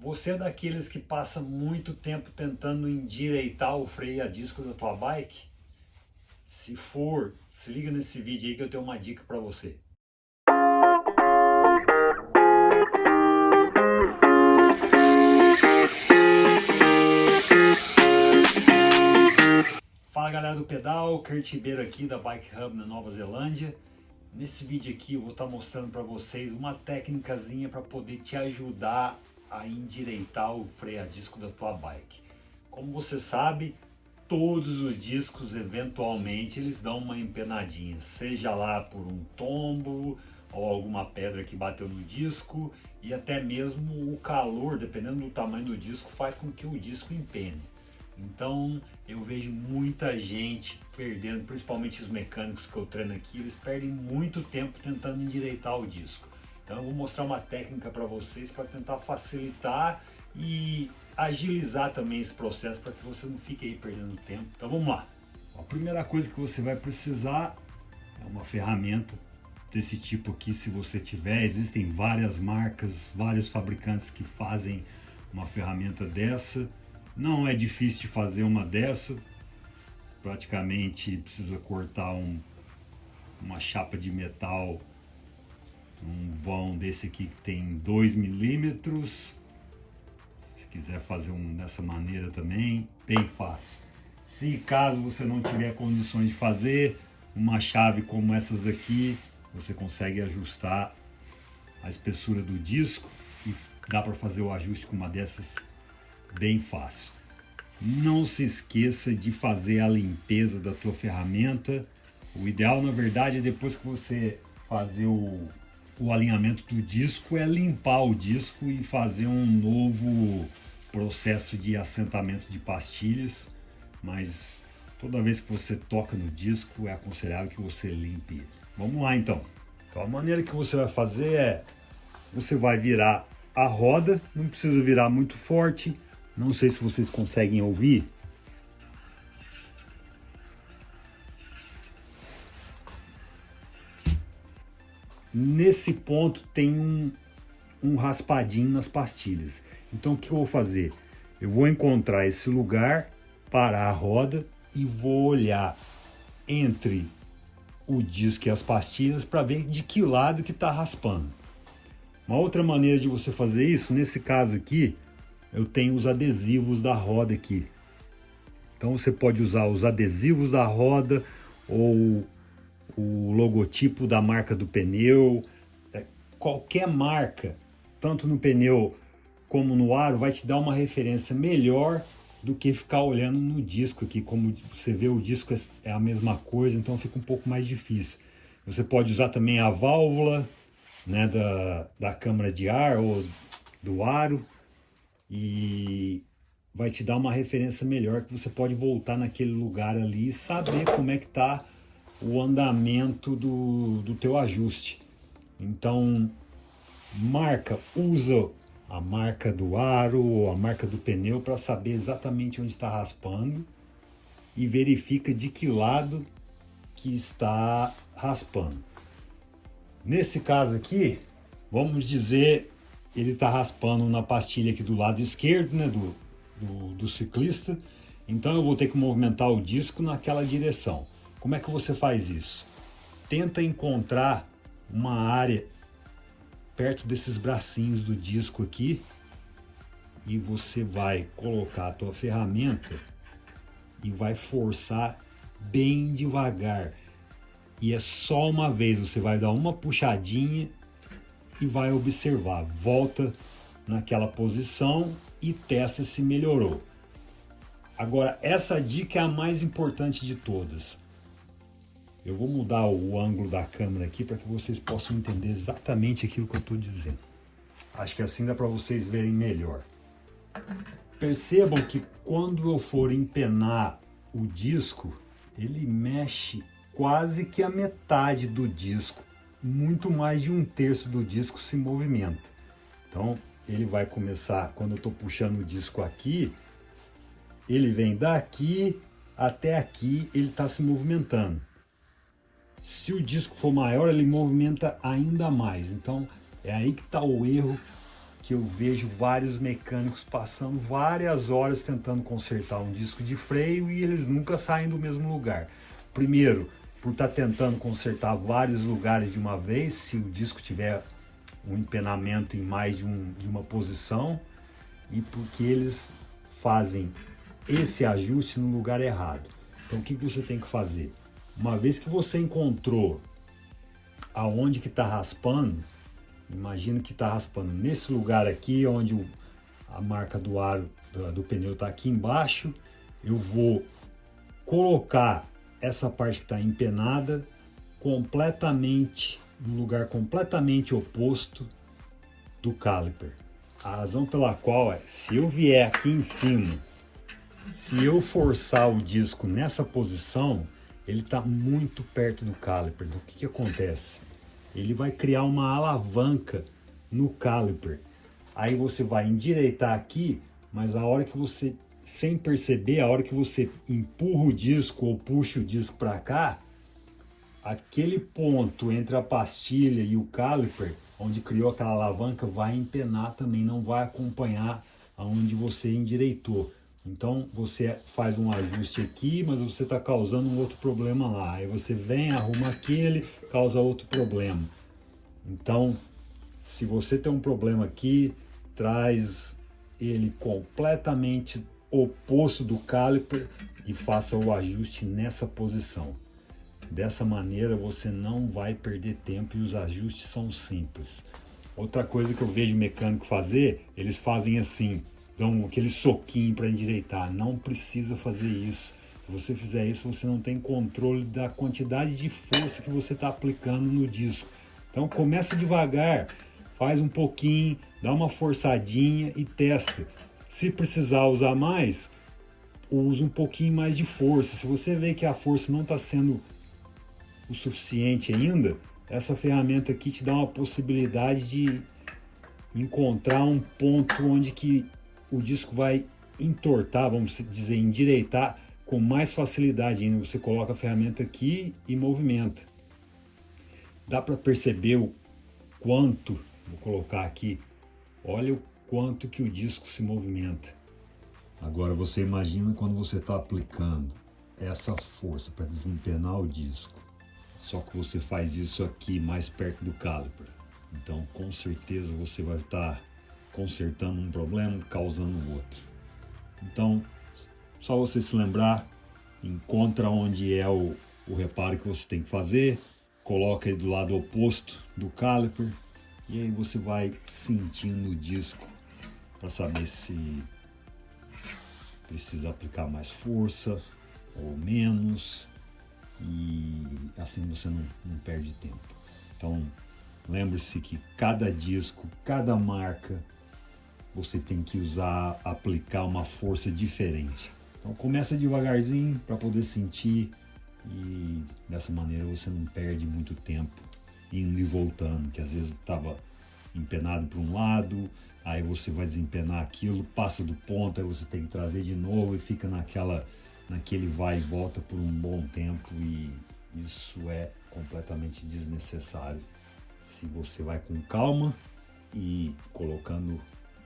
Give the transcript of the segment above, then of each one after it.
Você é daqueles que passa muito tempo tentando endireitar o freio a disco da tua bike? Se for, se liga nesse vídeo aí que eu tenho uma dica para você. Fala galera do pedal, Kurt Ribeiro aqui da Bike Hub na Nova Zelândia. Nesse vídeo aqui eu vou estar mostrando para vocês uma técnicazinha para poder te ajudar a endireitar o freio a disco da tua bike. Como você sabe, todos os discos eventualmente eles dão uma empenadinha, seja lá por um tombo ou alguma pedra que bateu no disco, e até mesmo o calor, dependendo do tamanho do disco, faz com que o disco empene. Então eu vejo muita gente perdendo, principalmente os mecânicos que eu treino aqui, eles perdem muito tempo tentando endireitar o disco. Então eu vou mostrar uma técnica para vocês para tentar facilitar e agilizar também esse processo para que você não fique aí perdendo tempo. Então vamos lá. A primeira coisa que você vai precisar é uma ferramenta desse tipo aqui, se você tiver. Existem várias marcas, vários fabricantes que fazem uma ferramenta dessa. Não é difícil de fazer uma dessa, praticamente precisa cortar uma chapa de metal, um vão desse aqui que tem 2 milímetros. Se quiser fazer dessa maneira também, bem fácil. Se caso você não tiver condições de fazer, uma chave como essas daqui, você consegue ajustar a espessura do disco e dá para fazer o ajuste com uma dessas bem fácil. Não se esqueça de fazer a limpeza da tua ferramenta. O ideal, na verdade, é depois que você fazer o alinhamento do disco, é limpar o disco e fazer um novo processo de assentamento de pastilhas. Mas toda vez que você toca no disco, é aconselhável que você limpe ele. Vamos lá então. Então a maneira que você vai fazer é, você vai virar a roda, não precisa virar muito forte. Não sei se vocês conseguem ouvir. Nesse ponto tem um raspadinho nas pastilhas. Então o que eu vou fazer? Eu vou encontrar esse lugar, parar a roda e vou olhar entre o disco e as pastilhas para ver de que lado que está raspando. Uma outra maneira de você fazer isso, nesse caso aqui, eu tenho os adesivos da roda aqui. Então você pode usar os adesivos da roda ou o logotipo da marca do pneu. Qualquer marca, tanto no pneu como no aro, vai te dar uma referência melhor do que ficar olhando no disco aqui. Como você vê, o disco é a mesma coisa, então fica um pouco mais difícil. Você pode usar também a válvula, né, da câmara de ar ou do aro, e vai te dar uma referência melhor, que você pode voltar naquele lugar ali e saber como é que está o andamento do teu ajuste. Então, usa a marca do aro ou a marca do pneu para saber exatamente onde está raspando e verifica de que lado que está raspando. Nesse caso aqui, vamos dizer, ele está raspando na pastilha aqui do lado esquerdo, né, do ciclista. Então eu vou ter que movimentar o disco naquela direção. Como é que você faz isso? Tenta encontrar uma área perto desses bracinhos do disco aqui e você vai colocar a tua ferramenta e vai forçar bem devagar. E é só uma vez, você vai dar uma puxadinha e vai observar, volta naquela posição e testa se melhorou. Agora, essa dica é a mais importante de todas. Eu vou mudar o ângulo da câmera aqui para que vocês possam entender exatamente aquilo que eu estou dizendo. Acho que assim dá para vocês verem melhor. Percebam que quando eu for empenar o disco, ele mexe quase que a metade do disco. Muito mais de 1/3 do disco se movimenta. Então ele vai começar, quando eu estou puxando o disco aqui, ele vem daqui até aqui, ele está se movimentando. Se o disco for maior, ele movimenta ainda mais. Então é aí que está o erro porque eu vejo vários mecânicos passando várias horas tentando consertar um disco de freio e eles nunca saem do mesmo lugar. Primeiro, por estar tentando consertar vários lugares de uma vez, se o disco tiver um empenamento em mais de uma posição, e porque eles fazem esse ajuste no lugar errado. Então o que você tem que fazer? Uma vez que você encontrou aonde que está raspando, imagina que está raspando nesse lugar aqui, onde a marca do aro do pneu está aqui embaixo, eu vou colocar essa parte que está empenada completamente no lugar completamente oposto do caliper. A razão pela qual é, se eu vier aqui em cima, se eu forçar o disco nessa posição, ele está muito perto do caliper. Então, o que acontece? Ele vai criar uma alavanca no caliper. Aí você vai endireitar aqui, mas a hora que você, sem perceber, a hora que você empurra o disco ou puxa o disco para cá, aquele ponto entre a pastilha e o caliper, onde criou aquela alavanca, vai empenar também, não vai acompanhar aonde você endireitou. Então você faz um ajuste aqui, mas você está causando um outro problema lá. Aí você vem, arruma aquele, causa outro problema. Então, se você tem um problema aqui, traz ele completamente oposto do caliper e faça o ajuste nessa posição. Dessa maneira você não vai perder tempo e os ajustes são simples. Outra coisa que eu vejo mecânico fazer, eles fazem assim, dão aquele soquinho para endireitar. Não precisa fazer isso. Se você fizer isso, você não tem controle da quantidade de força que você está aplicando no disco. Então começa devagar, faz um pouquinho, dá uma forçadinha e testa. Se precisar usar mais, usa um pouquinho mais de força. Se você vê que a força não está sendo o suficiente ainda, essa ferramenta aqui te dá uma possibilidade de encontrar um ponto onde que o disco vai entortar, vamos dizer, endireitar com mais facilidade ainda. Você coloca a ferramenta aqui e movimenta. Dá para perceber o quanto, vou colocar aqui, olha o quanto que o disco se movimenta. Agora você imagina quando você está aplicando essa força para desempenar o disco. Só que você faz isso aqui mais perto do caliper. Então, com certeza, você vai estar consertando um problema, causando outro. Então, só você se lembrar, encontra onde é o reparo que você tem que fazer, coloca ele do lado oposto do caliper e aí você vai sentindo o disco para saber se precisa aplicar mais força ou menos. E assim você não perde tempo. Então lembre-se que cada disco, cada marca, você tem que aplicar uma força diferente. Então começa devagarzinho para poder sentir e dessa maneira você não perde muito tempo indo e voltando, que às vezes estava empenado para um lado, aí você vai desempenar aquilo, passa do ponto, aí você tem que trazer de novo e fica naquele vai e volta por um bom tempo e isso é completamente desnecessário se você vai com calma e colocando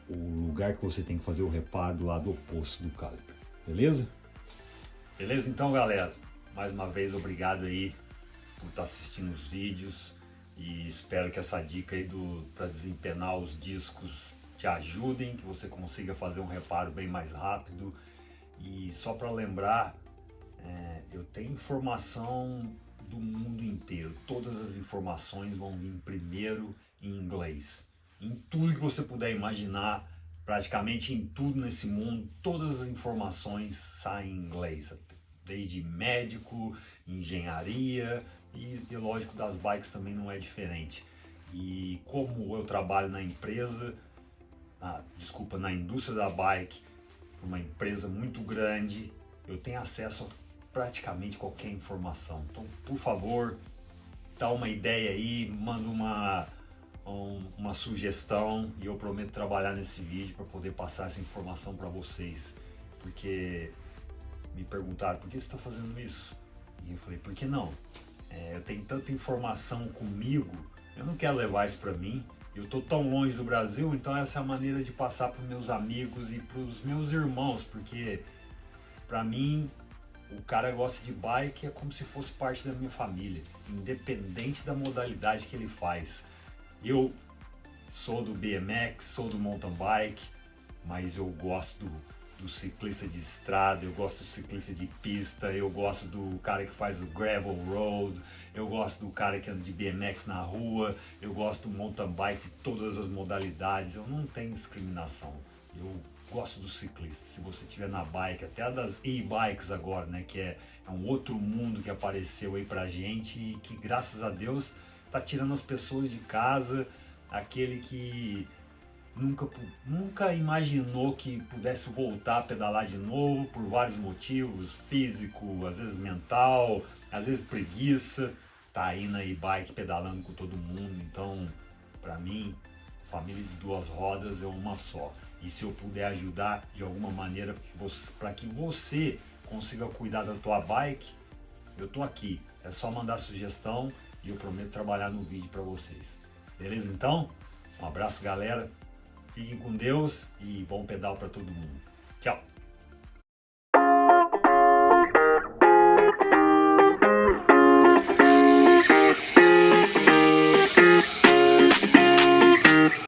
o lugar que você tem que fazer o reparo do lado oposto do caliper, beleza? Beleza então, galera, mais uma vez obrigado aí por estar assistindo os vídeos e espero que essa dica aí para desempenar os discos te ajudem, que você consiga fazer um reparo bem mais rápido. E só para lembrar, eu tenho informação do mundo inteiro. Todas as informações vão vir primeiro em inglês. Em tudo que você puder imaginar, praticamente em tudo nesse mundo, todas as informações saem em inglês. Desde médico, engenharia e lógico das bikes também não é diferente. E como eu trabalho na empresa, na indústria da bike, uma empresa muito grande, eu tenho acesso a praticamente qualquer informação. Então, por favor, dá uma ideia aí, manda uma sugestão e eu prometo trabalhar nesse vídeo para poder passar essa informação para vocês. Porque me perguntaram, por que você está fazendo isso? E eu falei, por que não? Eu tenho tanta informação comigo, eu não quero levar isso para mim, Eu tô tão longe do Brasil, então essa é a maneira de passar para os meus amigos e para os meus irmãos, porque para mim o cara gosta de bike é como se fosse parte da minha família, independente da modalidade que ele faz. Eu sou do BMX, sou do mountain bike, mas eu gosto do ciclista de estrada, eu gosto do ciclista de pista, eu gosto do cara que faz o gravel road, eu gosto do cara que anda de BMX na rua, eu gosto do mountain bike de todas as modalidades, eu não tenho discriminação. Eu gosto do ciclista. Se você tiver na bike, até a das e-bikes agora, né, que é um outro mundo que apareceu aí pra gente e que graças a Deus tá tirando as pessoas de casa, aquele que nunca imaginou que pudesse voltar a pedalar de novo por vários motivos, físico, às vezes mental, às vezes preguiça, tá aí na e-bike pedalando com todo mundo. Então, para mim, família de duas rodas é uma só. E se eu puder ajudar de alguma maneira para que você consiga cuidar da tua bike, eu tô aqui. É só mandar sugestão e eu prometo trabalhar no vídeo para vocês. Beleza então? Um abraço, galera. Fiquem com Deus e bom pedal para todo mundo. Tchau!